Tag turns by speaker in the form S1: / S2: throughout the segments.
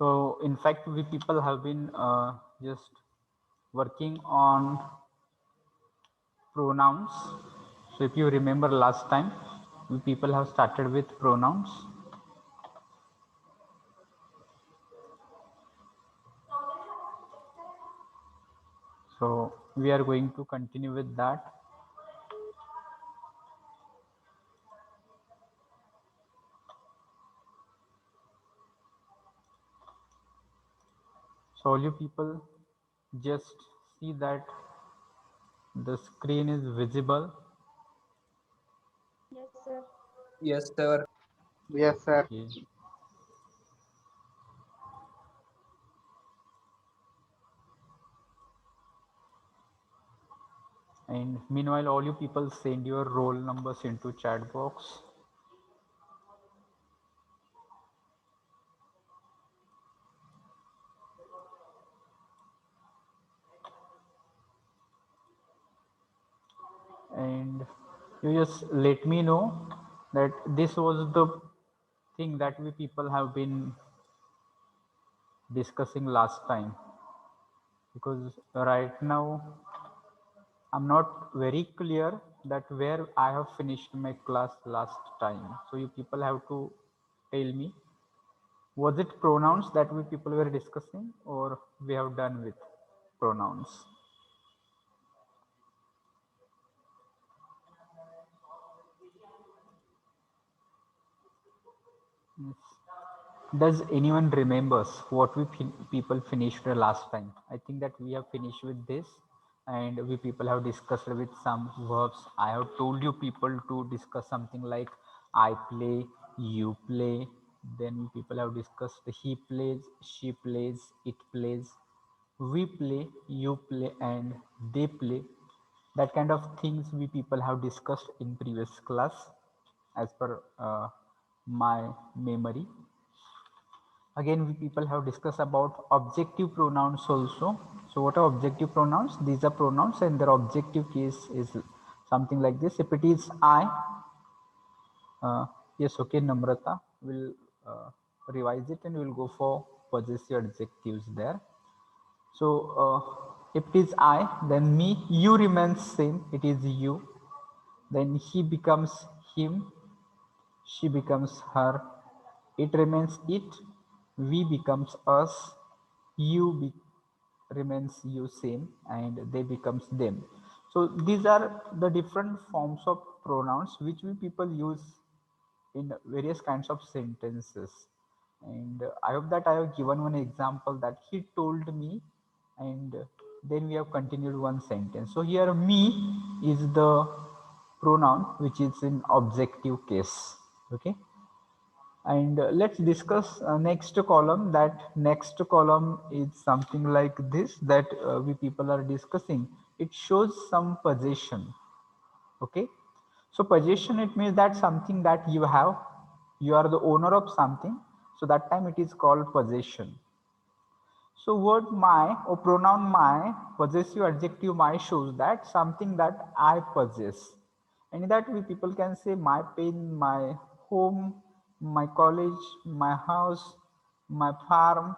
S1: So in fact, we people have been just working on pronouns. So if you remember last time, we people have started with pronouns. So we are going to continue with that. So all you people just see that the screen is visible.
S2: Yes, sir.
S3: Yes, sir.
S4: Yes, sir.
S1: Okay. And meanwhile, all you people send your roll numbers into chat box. And you just let me know that this was the thing that we people have been discussing last time, because right now I'm not very clear that where I have finished my class last time. So you people have to tell me, was it pronouns that we people were discussing, or we have done with pronouns? Yes. Does anyone remembers what we people finished the last time? I think that we have finished with this, and we people have discussed with some verbs. I have told you people to discuss something like I play, you play. Then people have discussed he plays, she plays, it plays, we play, you play, and they play. That kind of things we people have discussed in previous class, as per my memory. Again, we people have discussed about objective pronouns also. So what are objective pronouns? These are pronouns and their objective case is something like this. If it is I, uh, yes, okay, Namrata will revise it and we'll go for possessive adjectives there. So if it is I, then me, you remains same, it is you. Then he becomes him, she becomes her, it remains it, we becomes us, you remains you same, and they becomes them. So these are the different forms of pronouns which we people use in various kinds of sentences. And I hope that I have given one example that he told me, and then we have continued one sentence. So here me is the pronoun which is in objective case. Okay. And let's discuss next column. That next column is something like this, that we people are discussing. It shows some possession. Okay. So possession, it means that something that you have, you are the owner of something. So that time it is called possession. So word my or pronoun my, possessive adjective my, shows that something that I possess. And in that we people can say my pen, my home, my college, my house, my farm,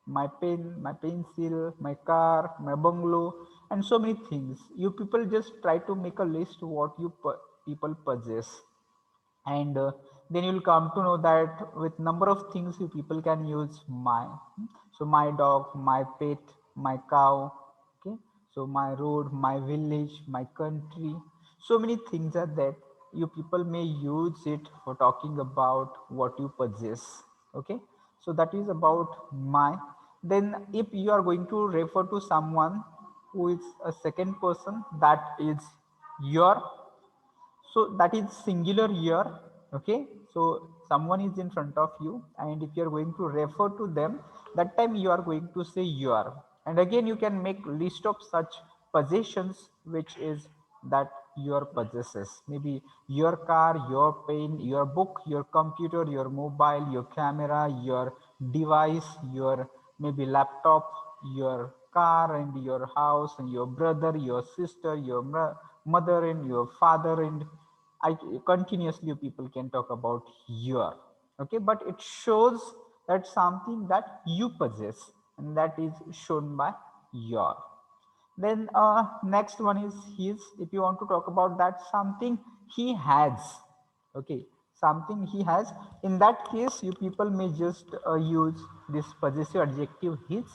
S1: my pen, my pencil, my car, my bungalow, and so many things. You people just try to make a list what you people possess, and then you'll come to know that with number of things you people can use my. So my dog, my pet, my cow. Okay. So my road, my village, my country. So many things are that you people may use it for talking about what you possess. Okay. So that is about my. Then if you are going to refer to someone who is a second person, that is your. So that is singular here. Okay. So someone is in front of you, and if you are going to refer to them, that time you are going to say your. And again you can make list of such possessions which is that your possesses, maybe your car, your pen, your book, your computer, your mobile, your camera, your device, your maybe laptop, your car, and your house, and your brother, your sister, your mother, and your father, and I continuously people can talk about your. Okay. But it shows That's something that you possess, and that is shown by your. Then next one is his. If you want to talk about that, something he has. Okay, something he has. In that case, you people may just use this possessive adjective his.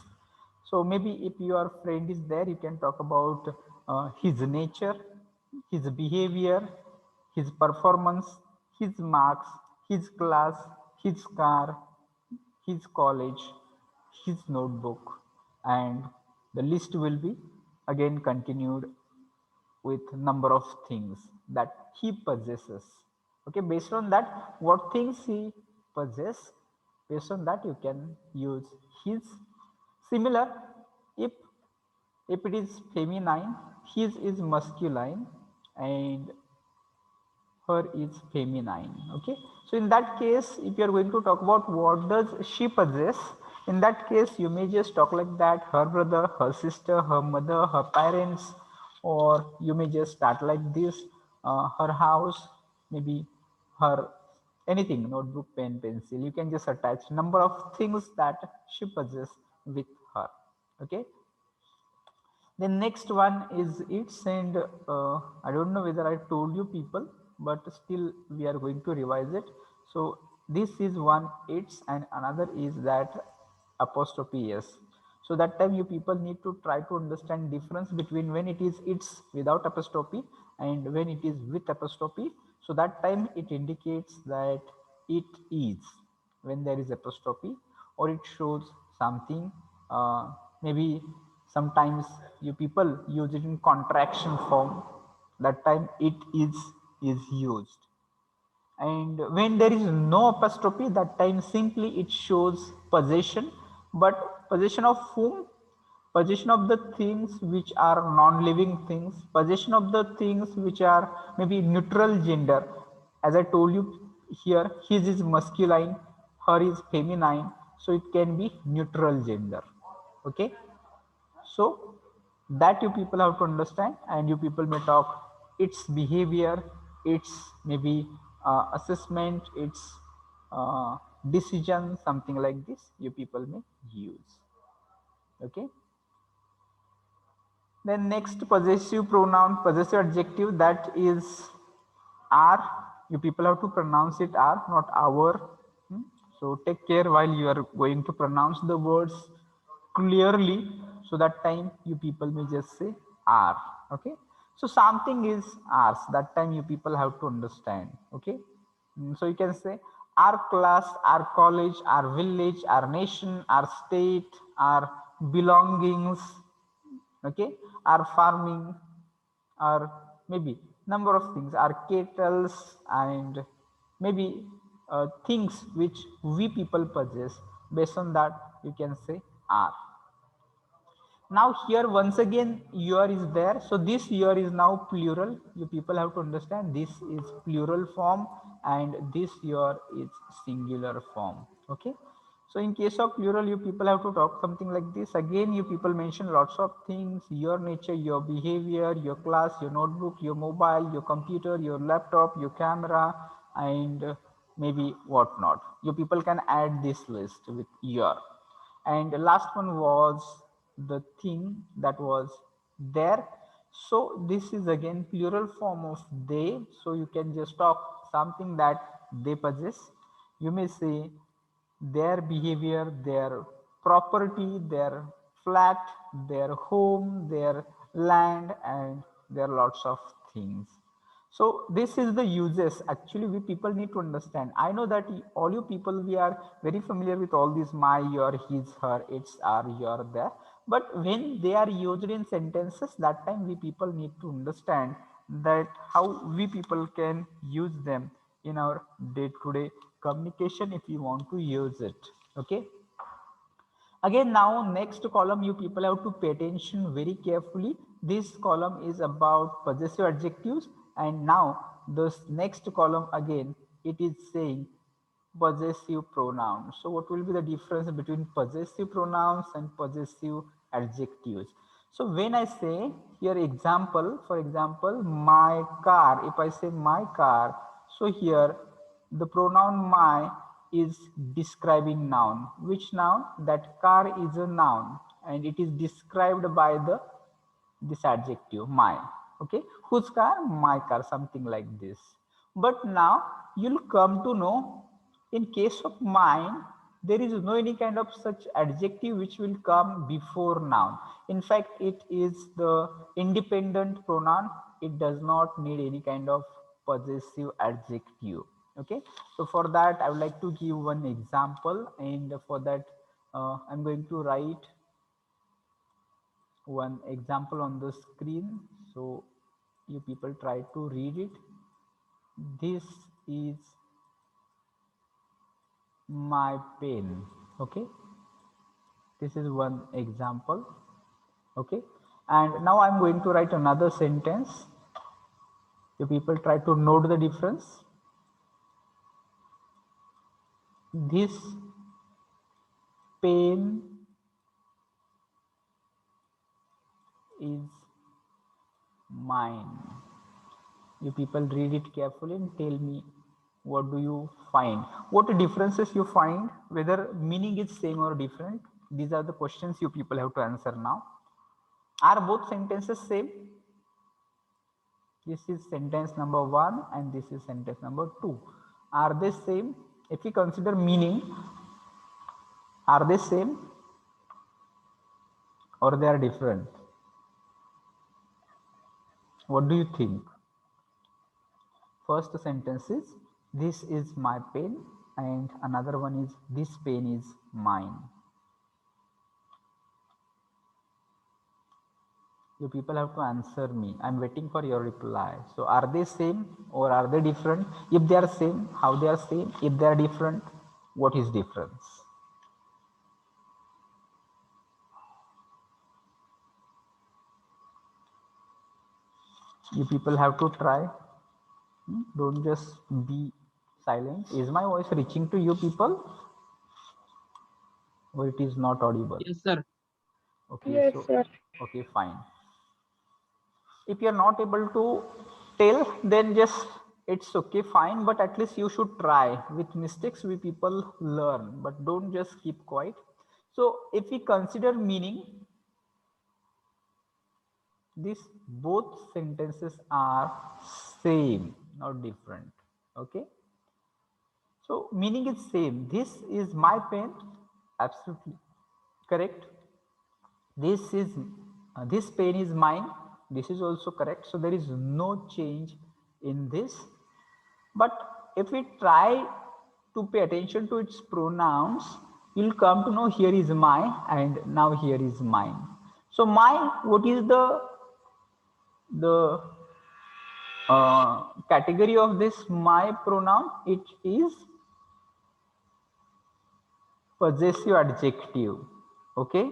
S1: So maybe if your friend is there, you can talk about his nature, his behavior, his performance, his marks, his class, his car, his college, his notebook, and the list will be again continued with number of things that he possesses. Okay, based on that, what things he possess, based on that you can use his. Similar, if it is feminine, his is masculine and her is feminine. Okay, so in that case, if you are going to talk about what does she possess, in that case you may just talk like that: her brother, her sister, her mother, her parents, or you may just start like this: her house, maybe her anything, notebook, pen, pencil. You can just attach number of things that she possess with her. Okay, the next one is its, and I don't know whether I told you people, but still we are going to revise it. So this is one its, and another is that apostrophe s. So that time you people need to try to understand difference between when it is its without apostrophe and when it is with apostrophe. So that time it indicates that it is when there is apostrophe, or it shows something. Maybe sometimes you people use it in contraction form. That time it is used. And when there is no apostrophe, that time simply it shows possession. But possession of whom? Possession of the things which are non-living things, possession of the things which are maybe neutral gender. As I told you here, his is masculine, her is feminine, so it can be neutral gender. Okay, so that you people have to understand, and you people may talk its behavior, its maybe assessment, its decision, something like this you people may use. Okay, then next, possessive pronoun, possessive adjective, that is are. You people have to pronounce it are, not our. Hmm? So take care while you are going to pronounce the words clearly. So that time you people may just say are. Okay. So something is ours. That time you people have to understand. Okay. So you can say our class, our college, our village, our nation, our state, our belongings, okay, our farming, or maybe number of things, our kettles, and maybe things which we people possess. Based on that you can say are. Now here once again your is there, so this your is now plural. You people have to understand this is plural form and this your is singular form. Okay, so in case of plural you people have to talk something like this. Again you people mention lots of things: your nature, your behavior, your class, your notebook, your mobile, your computer, your laptop, your camera, and maybe whatnot. You people can add this list with your. And the last one was the thing that was there. So this is again plural form of they, so you can just talk something that they possess. You may say their behavior, their property, their flat, their home, their land, and there are lots of things. So this is the uses. Actually, we people need to understand. I know that all you people, we are very familiar with all these my, your, his, her, its, are, your, there. But when they are used in sentences, that time we people need to understand that how we people can use them in our day-to-day communication if you want to use it. Okay. Again, now next column you people have to pay attention very carefully. This column is about possessive adjectives, and now this next column again it is saying possessive pronouns. So what will be the difference between possessive pronouns and possessive adjectives? So when I say here example, for example, my car, if I say my car, so here the pronoun my is describing noun. Which noun? That car is a noun and it is described by the this adjective my. Okay, whose car? My car, something like this. But now you'll come to know, in case of mine, there is no any kind of such adjective which will come before noun. In fact, it is the independent pronoun. It does not need any kind of possessive adjective. Okay, so for that I would like to give one example, and for that I'm going to write one example on the screen, so you people try to read it. This is my pen. Okay, this is one example. Okay, and now I'm going to write another sentence. You people try to note the difference. This pen is mine. You people read it carefully and tell me, what do you find, what differences you find, whether meaning is same or different. These are the questions you people have to answer now. Are both sentences same? This is sentence number 1 and this is sentence number 2. Are they same? If we consider meaning, are they same or they are different? What do you think? First sentence is, this is my pen, and another one is, this pen is mine. You people have to answer me. I'm waiting for your reply. So are they same or are they different? If they are same, how they are same? If they are different, what is difference? You people have to try. Don't just be silent. Is my voice reaching to you people, or it is not audible?
S2: Yes, sir.
S1: Okay,
S3: Yes,
S1: so
S3: sir.
S1: okay, fine. If you are not able to tell, then just it's okay, fine, but at least you should try. With mistakes we people learn, but don't just keep quiet. So if we consider meaning, these both sentences are same, not different. Okay, so meaning is same. This is my pen, absolutely correct. This pen is mine, this is also correct. So there is no change in this. But if we try to pay attention to its pronouns, you'll come to know, here is my and now here is mine. So my, what is the category of this my pronoun? It is possessive adjective. Okay,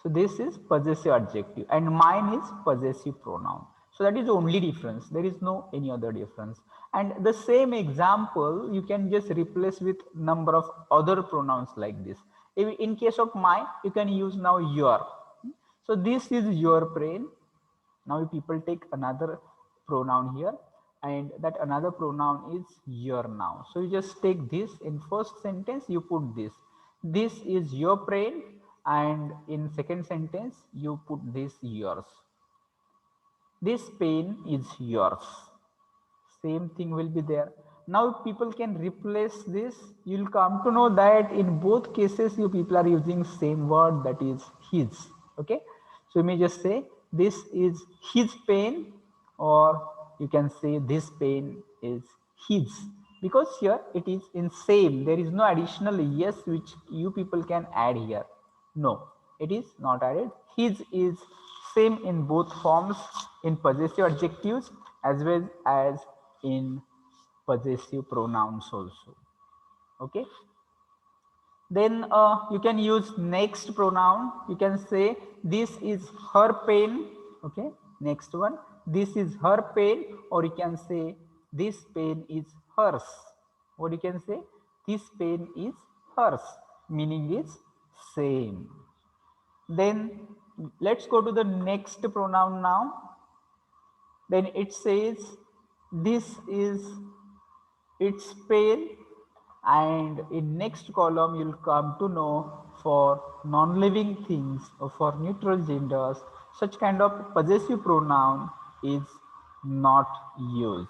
S1: so this is possessive adjective and mine is possessive pronoun. So that is the only difference. There is no any other difference. And the same example you can just replace with number of other pronouns like this. If in case of my, you can use now your. So this is your brain. Now people take another pronoun here, and that another pronoun is your now. So you just take this in first sentence, you put this. This is your brain, and in second sentence you put this yours. This pen is yours. Same thing will be there. Now people can replace this. You'll come to know that in both cases you people are using same word, that is his. Okay, so you may just say this is his pen, or you can say this pen is his, because here it is in same. There is no additional yes which you people can add here. No, it is not added. His is same in both forms, in possessive adjectives as well as in possessive pronouns also. Okay, then you can use next pronoun. You can say this is her pen. Okay, next one, this is her pen, or you can say this pen is hers. What you can say, this pen is hers, meaning is same. Then let's go to the next pronoun now. Then it says this is its pen And in next column, you'll come to know for non-living things or for neutral genders, such kind of possessive pronoun is not used.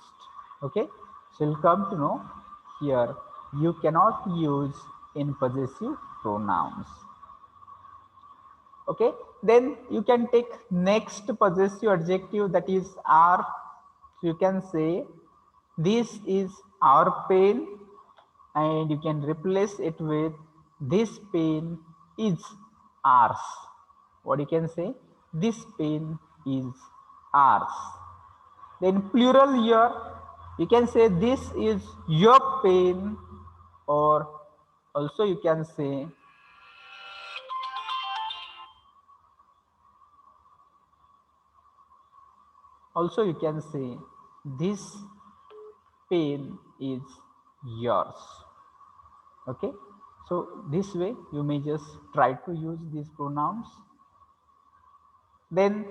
S1: Okay, so you'll come to know here you cannot use in possessive pronouns. Okay, then you can take next possessive adjective, that is are. So you can say this is our pen, and you can replace it with this pen is ours. What you can say? This pen is ours. Then plural here, you can say this is your pen, or also you can say this pen is yours. Okay, so this way you may just try to use these pronouns. Then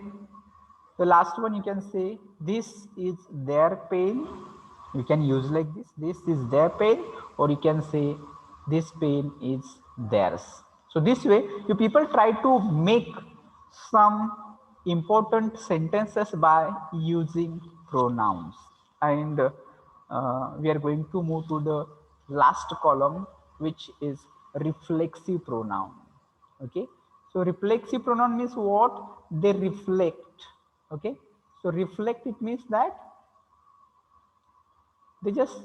S1: the last one, you can say this is their pen. You can use like this is their pen, or you can say this pen is theirs. So this way you people try to make some important sentences by using pronouns. And we are going to move to the last column, which is reflexive pronoun. Okay, so reflexive pronoun means what? They reflect. Okay, so reflect, it means that they just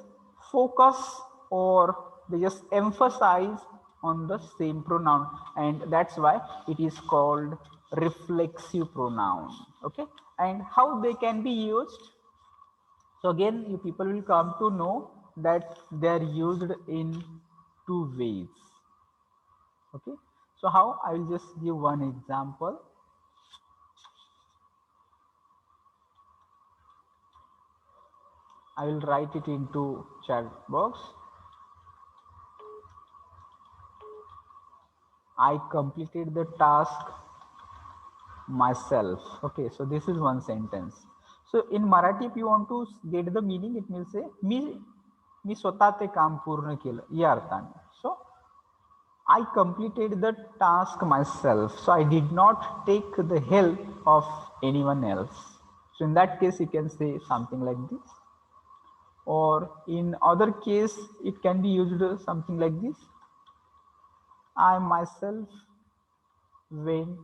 S1: focus or they just emphasize on the same pronoun, and that's why it is called reflexive pronoun. Okay, and how they can be used? So again, you people will come to know that they are used in two ways. Okay, so how? I will just give one example. I will write it into chat box. I completed the task myself. Okay, so this is one sentence. So in Marathi, if you want to get the meaning, it will say मी स्वतः ते काम पूर्ण केलं या अर्थाने. So I completed the task myself. So I did not take the help of anyone else. So in that case, you can say something like this. Or in other case, it can be used something like this. I myself went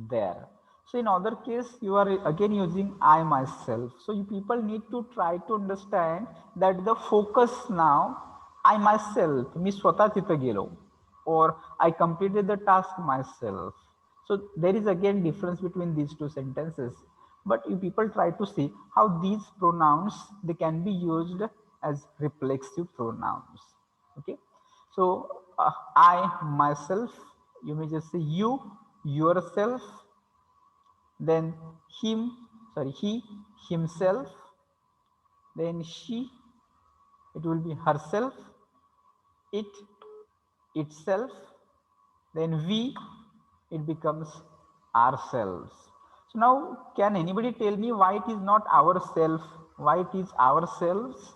S1: there. So in other case, you are again using I myself. So you people need to try to understand that the focus now, I myself, मी स्वतः तिथं गेलो, or I completed the task myself. So there is again difference between these two sentences. But you people try to see how these pronouns, they can be used as reflexive pronouns. Okay, so I myself, you may just say you yourself, then he himself, then she, it will be herself, it itself, then we, it becomes ourselves. So now, can anybody tell me why it is not ourself, why it is ourselves,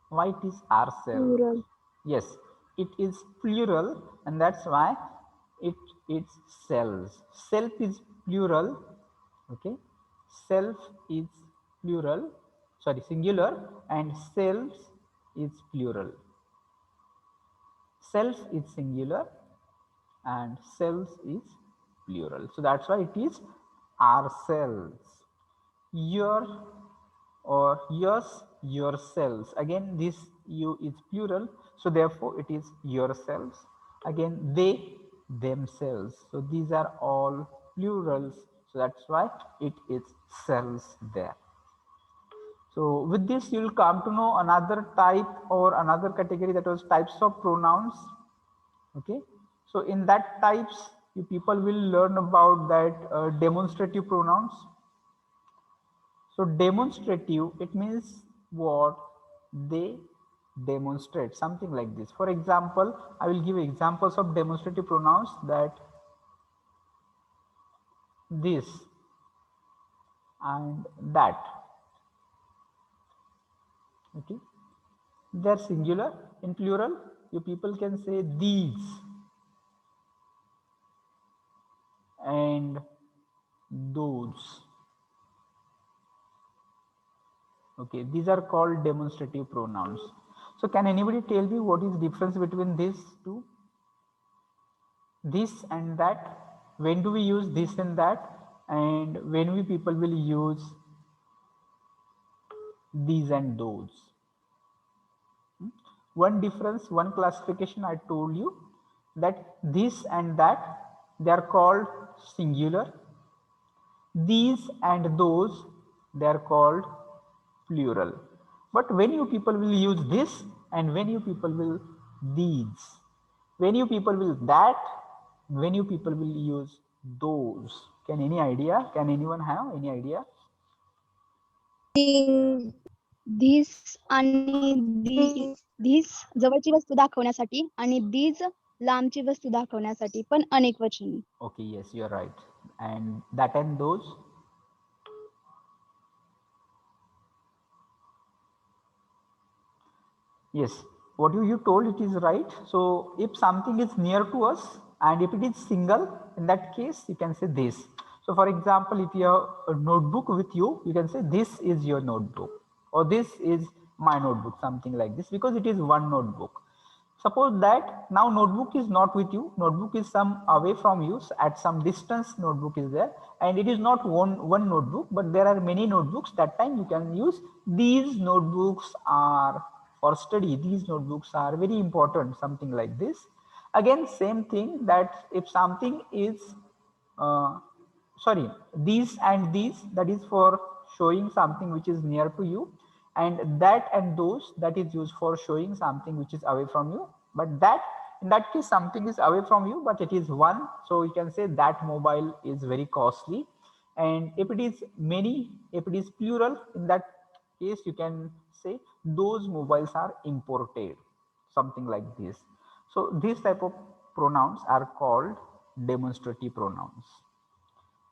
S1: why it is ourselves?
S2: Plural.
S1: Yes, it is plural, and that's why it's selves. Self is plural. Okay, self is plural, sorry, singular, and selves is plural. Self is singular and selves is plural, so that's why it is ourselves. Your or yours, yourselves, again this you is plural, so therefore it is yourselves. Again they, themselves, so these are all plurals, so that's why it is selves there. So with this you will come to know another type or another category, that was types of pronouns. Okay, so in that types you people will learn about that demonstrative pronouns. So demonstrative, it means what? They demonstrate something like this. For example, I will give examples of demonstrative pronouns, that this and that. Okay, they are singular. In plural, you people can say these and those. Okay, these are called demonstrative pronouns. So can anybody tell me what is difference between these two? This and that. When do we use this and that? And when we people will use these and those? One difference, one classification I told you, that this and that, they are called singular. These and those, they are called plural. But when you people will use this and when you people will these, when you people will that, when you people will use those. Can any idea? Can anyone have any idea?
S2: धीस आणि धीस जवळची वस्तू दाखवण्यासाठी आणि these लांबची वस्तू दाखवण्यासाठी पण अनेक वचनी.
S1: Okay, yes, you're right. And that and those. Yes, what you told, it is right. So if something is near to us and if it is single, in that case you can say this. So for example, if you have a notebook with you, you can say this is your notebook or this is my notebook, something like this, because it is one notebook. Suppose that now notebook is not with you, notebook is some away from you, at some distance notebook is there, and it is not one notebook, but there are many notebooks. That time you can use these notebooks are for study, these notebooks are very important, something like this. Again, same thing, that if something is sorry, these and these, that is for showing something which is near to you, and that and those, that is used for showing something which is away from you. But that, in that case, something is away from you but it is one, so you can say that mobile is very costly. And if it is many, if it is plural, in that case you can say those mobiles are imported, something like this. So these type of pronouns are called demonstrative pronouns.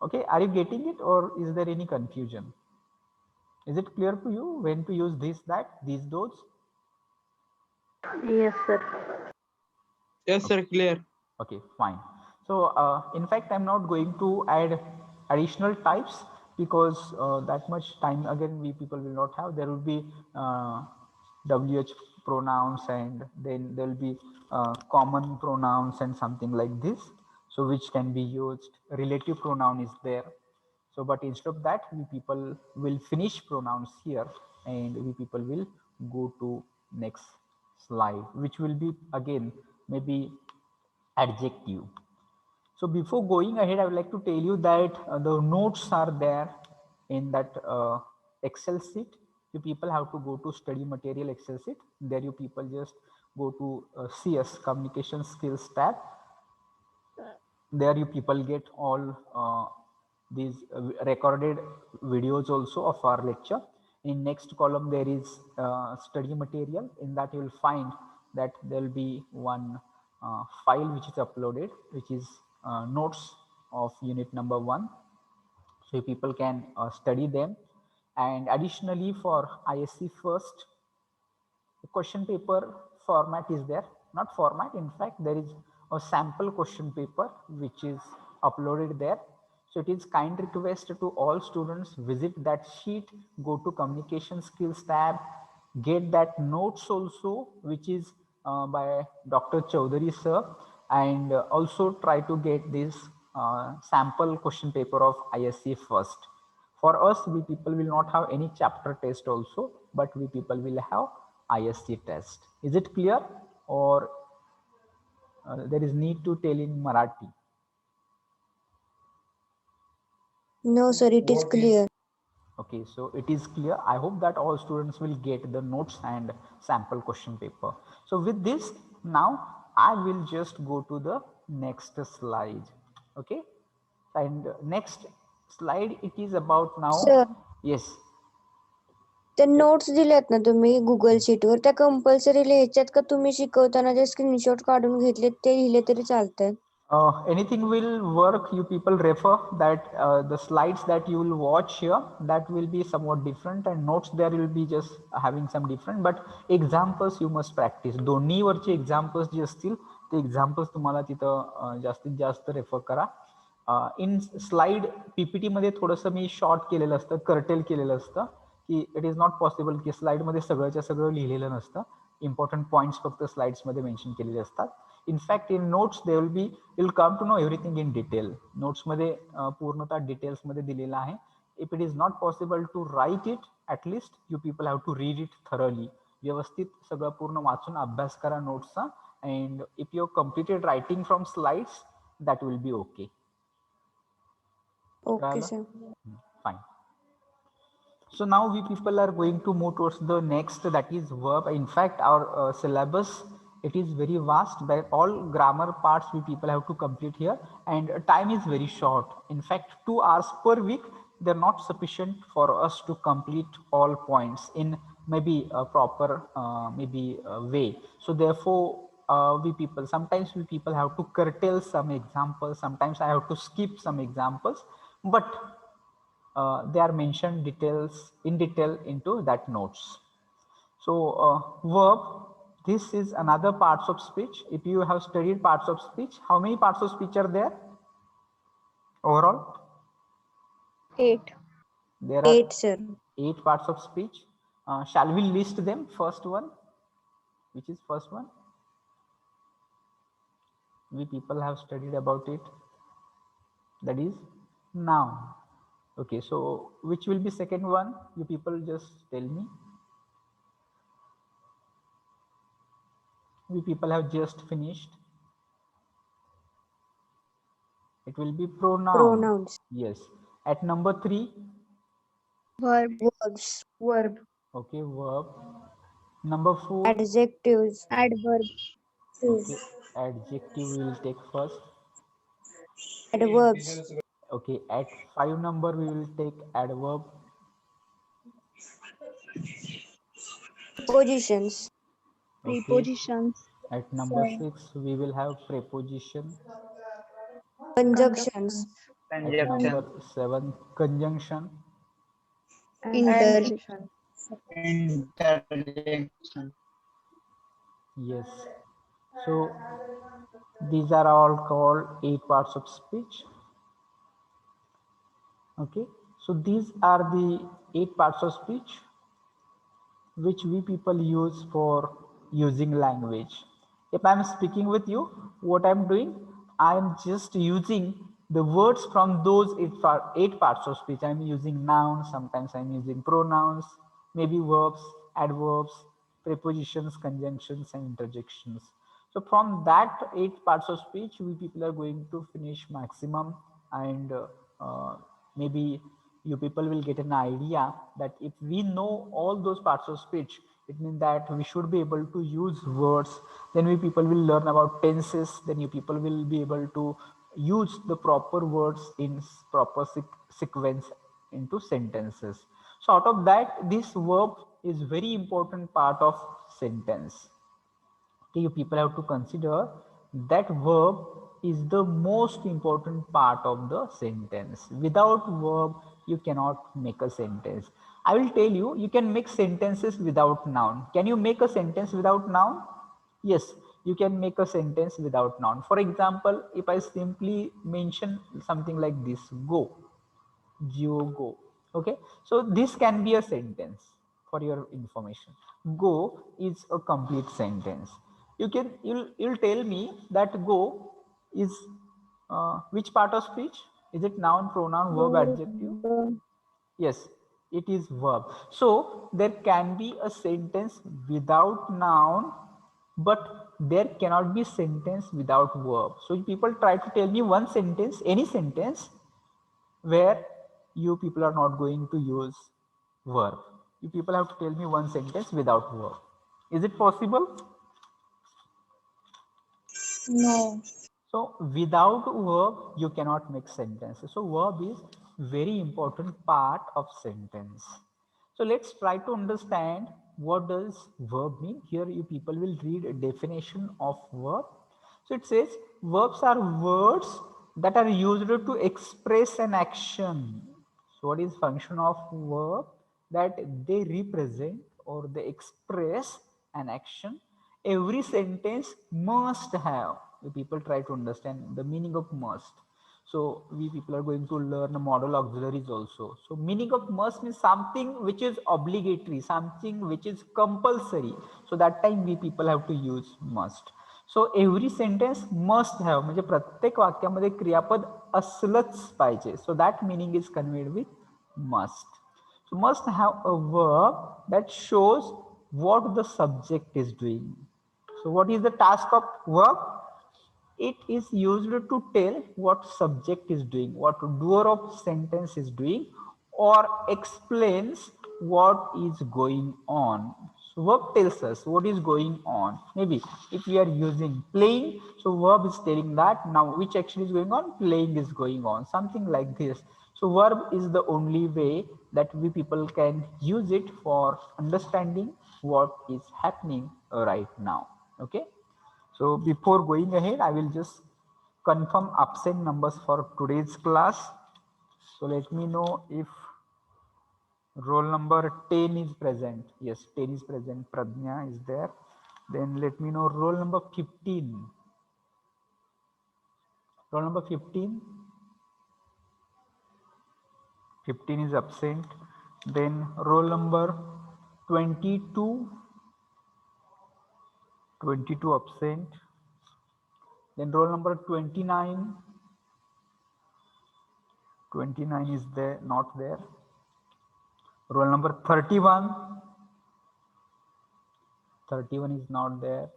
S1: Okay, are you getting it or is there any confusion? Is it clear to you when to use this, that, these, those?
S3: Yes, sir.
S4: Yes, sir, clear.
S1: Okay, fine. So in fact, I'm not going to add additional types because that much time again we people will not have. There will be WH pronouns and then there will be common pronouns and something like this. So which can be used. Relative pronoun is there. So but instead of that, we people will finish pronouns here and we people will go to next slide, which will be again maybe adjective. So before going ahead, I would like to tell you that the notes are there in that Excel sheet. You people have to go to study material Excel sheet. There you people just go to CS, communication skills tab. There you people get all these recorded videos also of our lecture. In next column there is study material. In that you will find that there will be one file which is uploaded, which is notes of unit number 1. So people can study them. And additionally for ISC first, the question paper format is there, not format, in fact there is a sample question paper which is uploaded there. So it is kind request to all students, visit that sheet, go to communication skills tab, get that notes also which is by Dr. Chaudhary sir, and also try to get this sample question paper of ISC first. For us, we people will not have any chapter test also, but we people will have ISC test. Is it clear or there is need to tell in Marathi?
S3: No, sir, it is clear.
S1: Okay, so it is clear. I hope that all students will get the notes and sample question paper. So with this, now I will just go to the next slide. Okay, and next slide, it is about now.
S3: Sir,
S1: Yes.
S3: त्या notes दिल्यात ना तुम्ही Google शीटवर, त्या compulsory लिहायच्यात का तुम्ही शिकवताना जे screenshot काढून घेतले ते लिहिले तरी चालतात?
S1: Anything will work. You people refer that the slides that you will watch here, that will be somewhat different, and notes there will be just having some different, but examples you must practice. दोन्ही वरचे examples जे असतील ते examples तुम्हाला तिथं जास्तीत जास्त refer करा. इन slide PPT मध्ये थोडंसं मी शॉर्ट केलेलं असतं, कर्टेल केलेलं असतं की इट इज नॉट पॉसिबल की स्लाइड मध्ये सगळंच्या सगळं लिहिलेलं नसतं. इम्पॉर्टंट पॉइंट्स फक्त स्लाइड्स मध्ये मेन्शन केलेले असतात. In fact, in notes they will be, you'll come to know everything in detail. Notes मध्ये पूर्णतः डिटेल्स मध्ये दिलेला आहे. If it is not possible to write it, at least you people have to read it thoroughly. व्यवस्थित सगळं पूर्ण वाचून अभ्यास करा नोट्सचा. And if you completed writing from slides, that will be okay.
S3: Okay, sir.
S1: Fine. So now we people are going to move towards the next, that is verb. In fact, our syllabus, it is very vast, but all grammar parts we people have to complete here, and time is very short. In fact, 2 hours per week, they're not sufficient for us to complete all points in maybe a proper way. So therefore, sometimes we people have to curtail some examples, sometimes I have to skip some examples, but they are mentioned details in detail into that notes. So verb, this is another parts of speech. If you have studied parts of speech, how many parts of speech are there overall?
S2: 8.
S1: There are
S3: 8, sir.
S1: 8 parts of speech. Shall we list them? First one, which is first one? We people have studied about it. That is noun. Okay, so which will be second one? You people just tell me. We people have just finished. It will be pronoun.
S3: Pronouns.
S1: Yes. At number 3.
S2: Verb.
S3: Verbs.
S5: Verb.
S1: Okay, verb. Number 4.
S3: Adjectives.
S2: Adverb.
S1: Okay, adjective we will take first.
S3: Adverbs.
S1: Okay, at 5 number we will take adverb.
S3: Prepositions.
S1: Okay.
S2: Prepositions.
S1: At number 6 we will have preposition.
S3: Conjunctions.
S1: At number 7 conjunction.
S2: Interjection.
S5: Interjection.
S1: Yes. So these are all called 8 parts of speech. Okay. So these are the 8 parts of speech which we people use for using language. If I'm speaking with you, what I'm doing, I'm just using the words from those 8 parts of speech. I'm using nouns, sometimes I'm using pronouns, maybe verbs, adverbs, prepositions, conjunctions, and interjections. So from that 8 parts of speech, we people are going to finish maximum, and maybe you people will get an idea that if we know all those parts of speech, it means that we should be able to use words. Then we people will learn about tenses. Then you people will be able to use the proper words in proper sequence into sentences. So out of that, this verb is very important part of sentence. Okay, you people have to consider that verb is the most important part of the sentence. Without verb, you cannot make a sentence. I will tell you, you can make sentences without noun. Can you make a sentence without noun? Yes, you can make a sentence without noun. For example, if I simply mention something like this, go, go. Okay, so this can be a sentence. For your information, go is a complete sentence. You'll tell me that go is which part of speech? Is it noun, pronoun, verb, adjective? Yes, it is verb. So there can be a sentence without noun, but there cannot be sentence without verb. So people try to tell me one sentence, any sentence where you people are not going to use verb. You people have to tell me one sentence without verb. Is it possible?
S5: No.
S1: So without verb, you cannot make sentences. So verb is very important part of sentence. So let's try to understand what does verb mean. Here you people will read a definition of verb. So it says verbs are words that are used to express an action. So what is function of verb? That they represent or they express an action. Every sentence must have. People try to understand the meaning of must. So we people are going to learn model auxiliaries also. So meaning of must means something which is obligatory, something which is compulsory. So that time we people have to use must. So every sentence must have, म्हणजे प्रत्येक वाक्यामध्ये क्रियापद असलंच पाहिजे. So that meaning is conveyed with must. So must have a verb that shows what the subject is doing. So what is the task of verb? It is used to tell what subject is doing, what doer of sentence is doing, or explains what is going on. So verb tells us what is going on. Maybe if we are using playing, so verb is telling that now which action is going on, playing is going on, something like this. So verb is the only way that we people can use it for understanding what is happening right now. Okay. So before going ahead, I will just confirm absent numbers for today's class. So let me know if roll number 10 is present. Yes, 10 is present. Pradnya is there. Then let me know roll number 15. Roll number 15. 15 is absent. Then roll number 22. 22 absent. Then roll number 29. 29 is there, not there. Roll number 31. 31 is not there.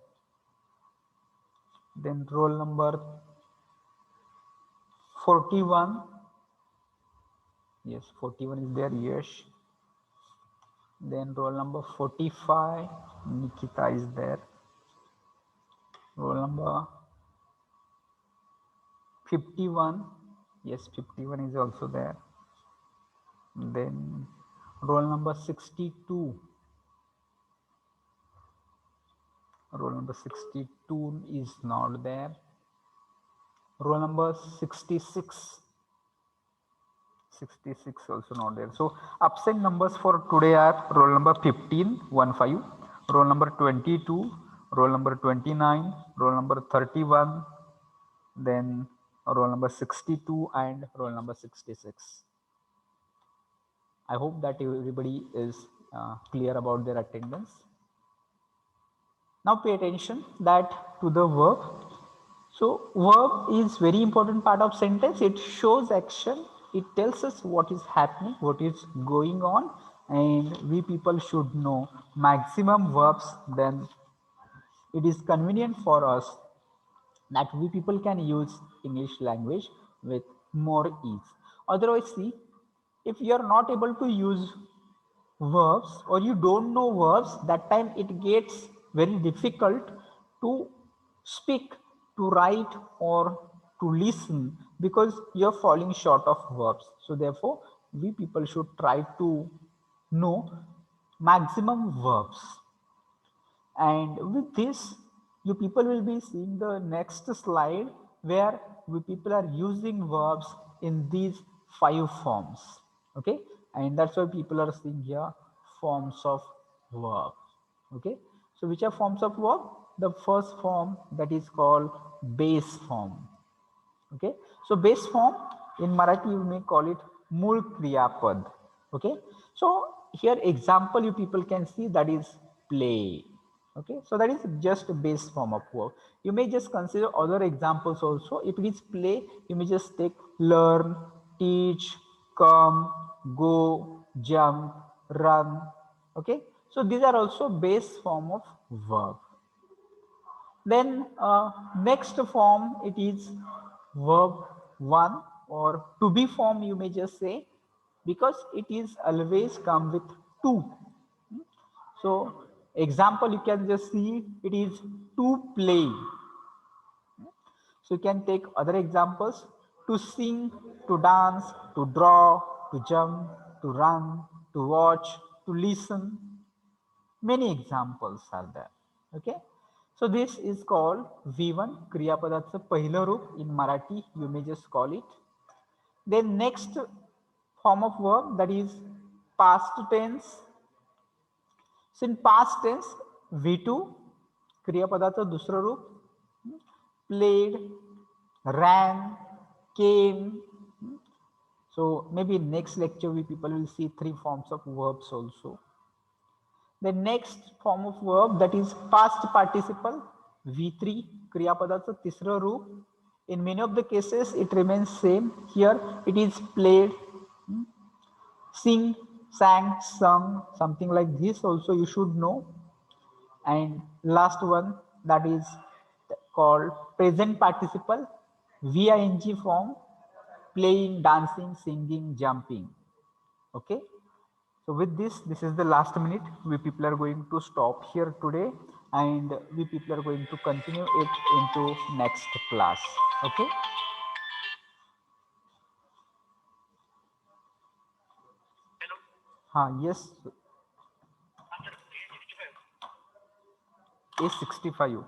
S1: Then roll number 41. Yes, 41 is there. Yes. Then roll number 45. Nikita is there. Roll number 51. Yes, 51 is also there. Then roll number 62. Roll number 62 is not there. Roll number 66. 66 also not there. So absent numbers for today are roll number 15, 15, roll number 22, roll number 29, roll number 31, then roll number 62 and roll number 66. I hope that everybody is clear about their attendance. Now pay attention that to the verb. So verb is very important part of sentence. It shows action. It tells us what is happening, what is going on, and we people should know maximum verbs. Then it is convenient for us that we people can use English language with more ease. Otherwise, see, if you are not able to use verbs or you don't know verbs, that time it gets very difficult to speak, to write, or to listen because you're falling short of verbs. So therefore we people should try to know maximum verbs. And with this, you people will be seeing the next slide where we people are using verbs in these 5 forms. Okay, and that's why people are seeing here forms of verb. Okay, so which are forms of verb? The first form, that is called base form. Okay, so base form in Marathi you may call it मूळ क्रियापद. Okay, so here example you people can see, that is play. Okay, so that is just a base form of verb. You may just consider other examples also. If it is play, you may just take learn, teach, come, go, jump, run. Okay, so these are also base form of verb. Then next form, it is verb 1 or to be form, you may just say, because it is always come with to. So example, you can just see it is to play. So you can take other examples: to sing, to dance, to draw, to jump, to run, to watch, to listen. Many examples are there. Okay, So this is called V1 क्रियापदाचं पहिलं रूप in Marathi, you may just call it. Then next form of verb, that is past tense. So in past tense, V2 क्रियापदाचं दुसरं रूप, played, ran, came. So maybe next lecture we people will see 3 forms of verbs also. The next form of verb, that is past participle, V3 क्रियापदाचं तिसरं रूप. In many of the cases it remains same. Here it is played, sing, sang, sung, something like this also you should know. And last one, that is called present participle, VING form, playing, dancing, singing, jumping. Okay. So with this is the last minute. We people are going to stop here today, and we people are going to continue it into next class. Okay. Yes. A65.